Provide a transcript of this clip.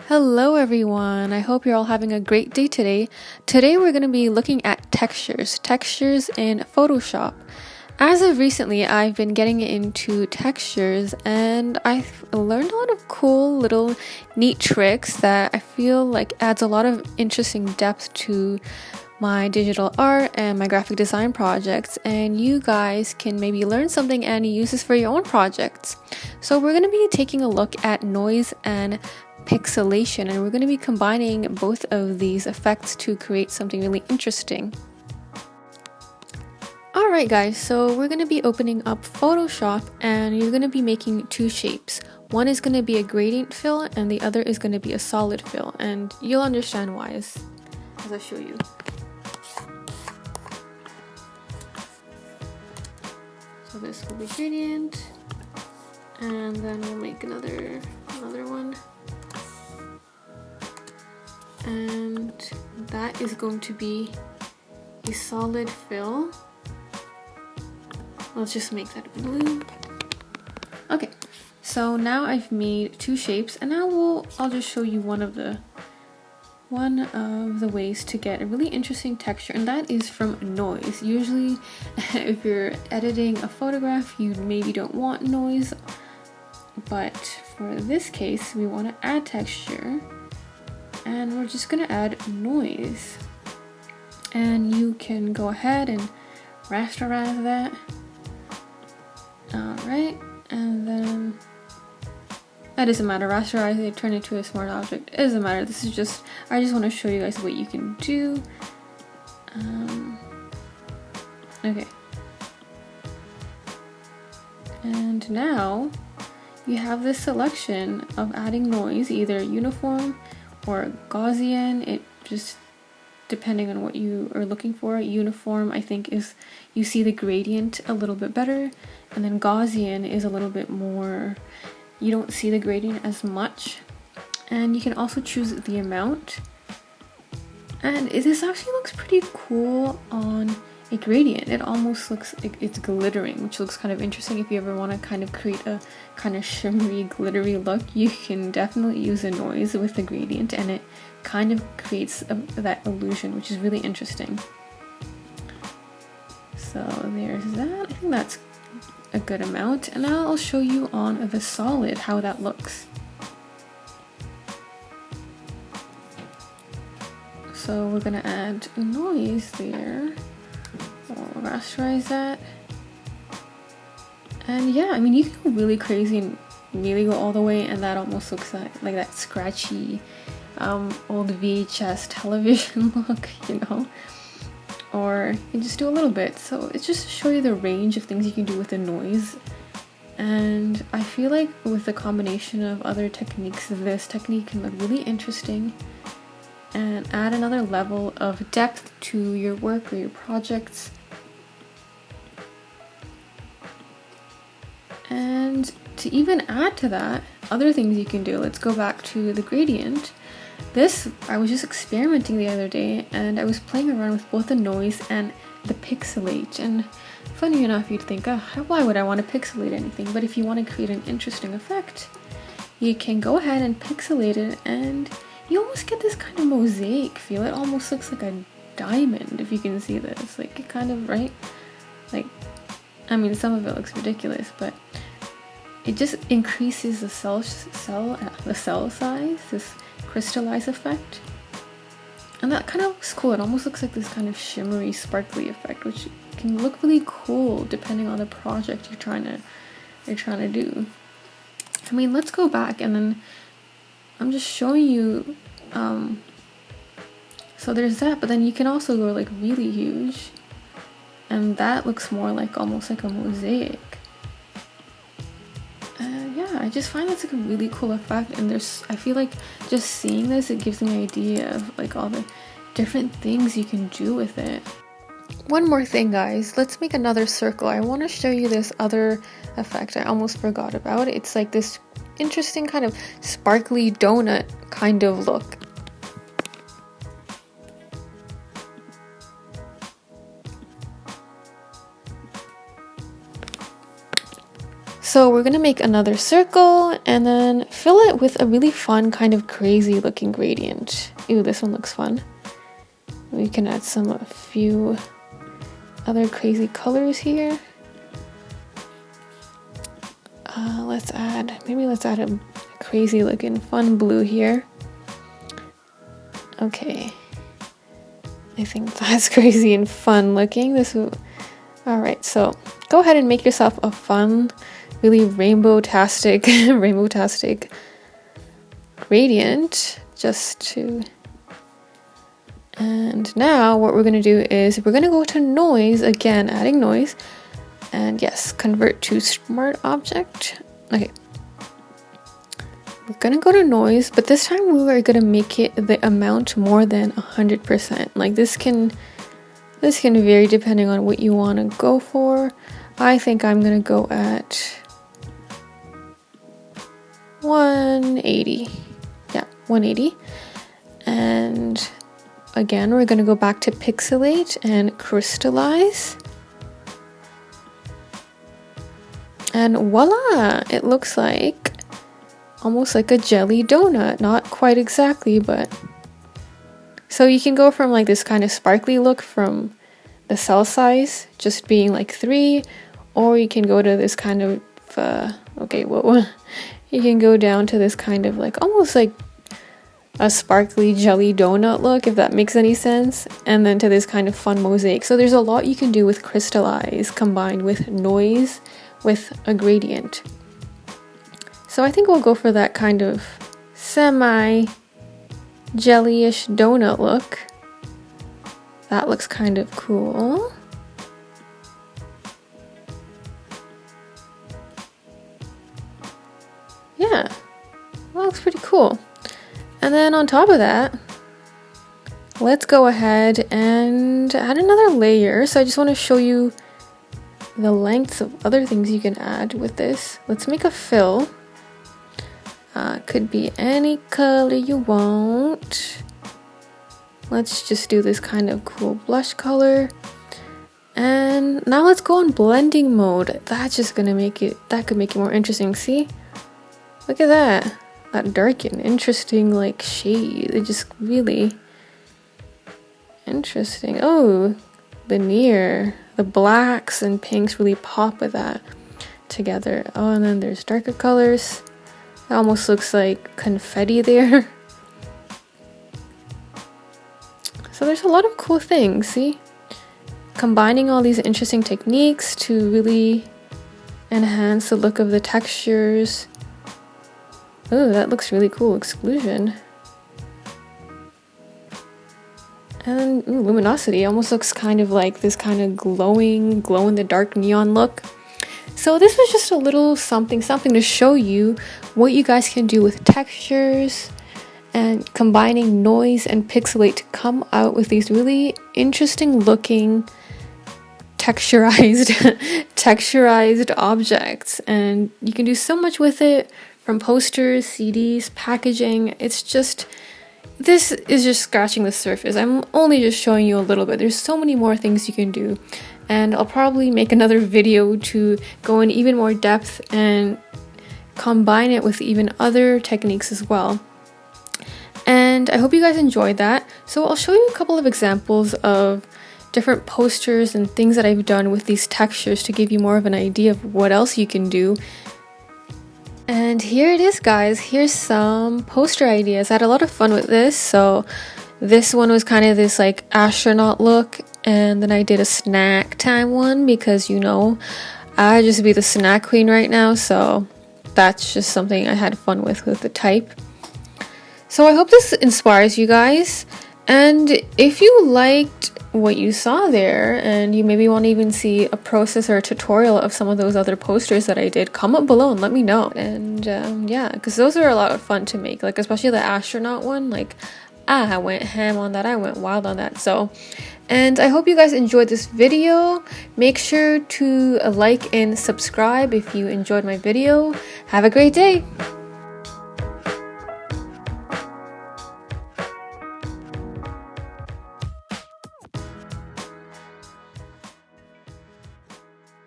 Hello everyone, I hope you're all having a great day today. Today we're going to be looking at textures in Photoshop. As of recently, I've been getting into textures and I've learned a lot of cool little neat tricks that I feel like adds a lot of interesting depth to my digital art and my graphic design projects, and you guys can maybe learn something and use this for your own projects. So we're going to be taking a look at noise and pixelation, and we're going to be combining both of these effects to create something really interesting. Alright guys, so we're going to be opening up Photoshop and you're going to be making two shapes. One is going to be a gradient fill and the other is going to be a solid fill, and you'll understand why as I show you. So this will be gradient, and then we'll make another one, and that is going to be a solid fill. Let's just make that blue. Okay, so now I've made two shapes, and now I'll just show you one of the ways to get a really interesting texture, and that is from noise. Usually if you're editing a photograph, you maybe don't want noise, but for this case we want to add texture, and we're just going to add noise. And you can go ahead and rasterize that. Alright, and then that doesn't matter, rasterize it, turn it to a smart object, it doesn't matter. This is just, I just want to show you guys what you can do. Okay. And now you have this selection of adding noise, either uniform or Gaussian. It just depending on what you are looking for. Uniform, I think, is you see the gradient a little bit better, and then Gaussian is a little bit more, you don't see the gradient as much. And you can also choose the amount, and this actually looks pretty cool on a gradient. It almost looks like it's glittering, which looks kind of interesting. If you ever want to kind of create a kind of shimmery, glittery look, you can definitely use a noise with the gradient, and it kind of creates that illusion, which is really interesting. So there's that. I think that's a good amount, and now I'll show you on the solid how that looks. So we're gonna add noise there. We'll rasterize that, and yeah, I mean, you can go really crazy and really go all the way, and that almost looks like that scratchy old VHS television look, you know. Or you can just do a little bit. So it's just to show you the range of things you can do with the noise. And I feel like with the combination of other techniques, this technique can look really interesting and add another level of depth to your work or your projects. And to even add to that, other things you can do, let's go back to the gradient. This, I was just experimenting the other day, and I was playing around with both the noise and the pixelate. And funny enough, you'd think, oh, why would I want to pixelate anything? But if you want to create an interesting effect, you can go ahead and pixelate it, and you almost get this kind of mosaic feel. It almost looks like a diamond, if you can see this. Like, it kind of, right? Like, I mean, some of it looks ridiculous, but it just increases the cell size, this crystallized effect, and that kind of looks cool. It almost looks like this kind of shimmery, sparkly effect, which can look really cool depending on the project you're trying to do. I mean, let's go back, and then I'm just showing you. So there's that, but then you can also go like really huge, and that looks more like almost like a mosaic. Yeah, I just find that's like a really cool effect, and I feel like just seeing this, it gives me an idea of like all the different things you can do with it. One more thing, guys, let's make another circle. I want to show you this other effect I almost forgot about. It's like this interesting kind of sparkly donut kind of look. So we're gonna make another circle and then fill it with a really fun kind of crazy looking gradient. Ooh, this one looks fun. We can add a few other crazy colors here. Let's add a crazy looking fun blue here. Okay. I think that's crazy and fun looking. Alright, so go ahead and make yourself a fun, really rainbow-tastic gradient and now what we're going to do is we're going to go to noise again, adding noise, and yes, convert to smart object. Okay, we're going to go to noise, but this time we are going to make it the amount more than 100%. Like this can vary depending on what you want to go for. I think I'm going to go at 180. Yeah, 180. And again, we're going to go back to pixelate and crystallize. And voila! It looks like almost like a jelly donut. Not quite exactly, but... So you can go from like this kind of sparkly look from the cell size just being like 3, or you can go to this kind of you can go down to this kind of like almost like a sparkly jelly donut look, if that makes any sense, and then to this kind of fun mosaic. So there's a lot you can do with crystallize combined with noise with a gradient. So I think we'll go for that kind of semi jelly-ish donut look. That looks kind of cool. Yeah, that looks pretty cool. And then on top of that, let's go ahead and add another layer. So I just want to show you the lengths of other things you can add with this. Let's make a fill. Could be any color you want. Let's just do this kind of cool blush color. And now let's go on blending mode. That's just gonna make it, that could make it more interesting. See? Look at that. That dark and interesting like shade. It just really interesting. Oh, the blacks and pinks really pop with that together. Oh, and then there's darker colors. It almost looks like confetti there. So there's a lot of cool things, see? Combining all these interesting techniques to really enhance the look of the textures. Oh, that looks really cool. Exclusion. And luminosity almost looks kind of like this kind of glow in the dark neon look. So this was just a little something to show you what you guys can do with textures and combining noise and pixelate to come out with these really interesting looking texturized objects. And you can do so much with it, from posters, CDs, packaging. This is just scratching the surface. I'm only just showing you a little bit. There's so many more things you can do, and I'll probably make another video to go in even more depth and combine it with even other techniques as well. And I hope you guys enjoyed that. So I'll show you a couple of examples of different posters and things that I've done with these textures to give you more of an idea of what else you can do. And here it is, guys. Here's some poster ideas. I had a lot of fun with this. So this one was kind of this like astronaut look, and then I did a snack time one because, you know, I just be the snack queen right now. So that's just something I had fun with the type. So I hope this inspires you guys. And if you liked what you saw there and you maybe want to even see a process or a tutorial of some of those other posters that I did, comment below and let me know. And yeah, because those are a lot of fun to make, like especially the astronaut one. Like I went ham on that, I went wild on that. So, and I hope you guys enjoyed this video. Make sure to like and subscribe if you enjoyed my video. Have a great day.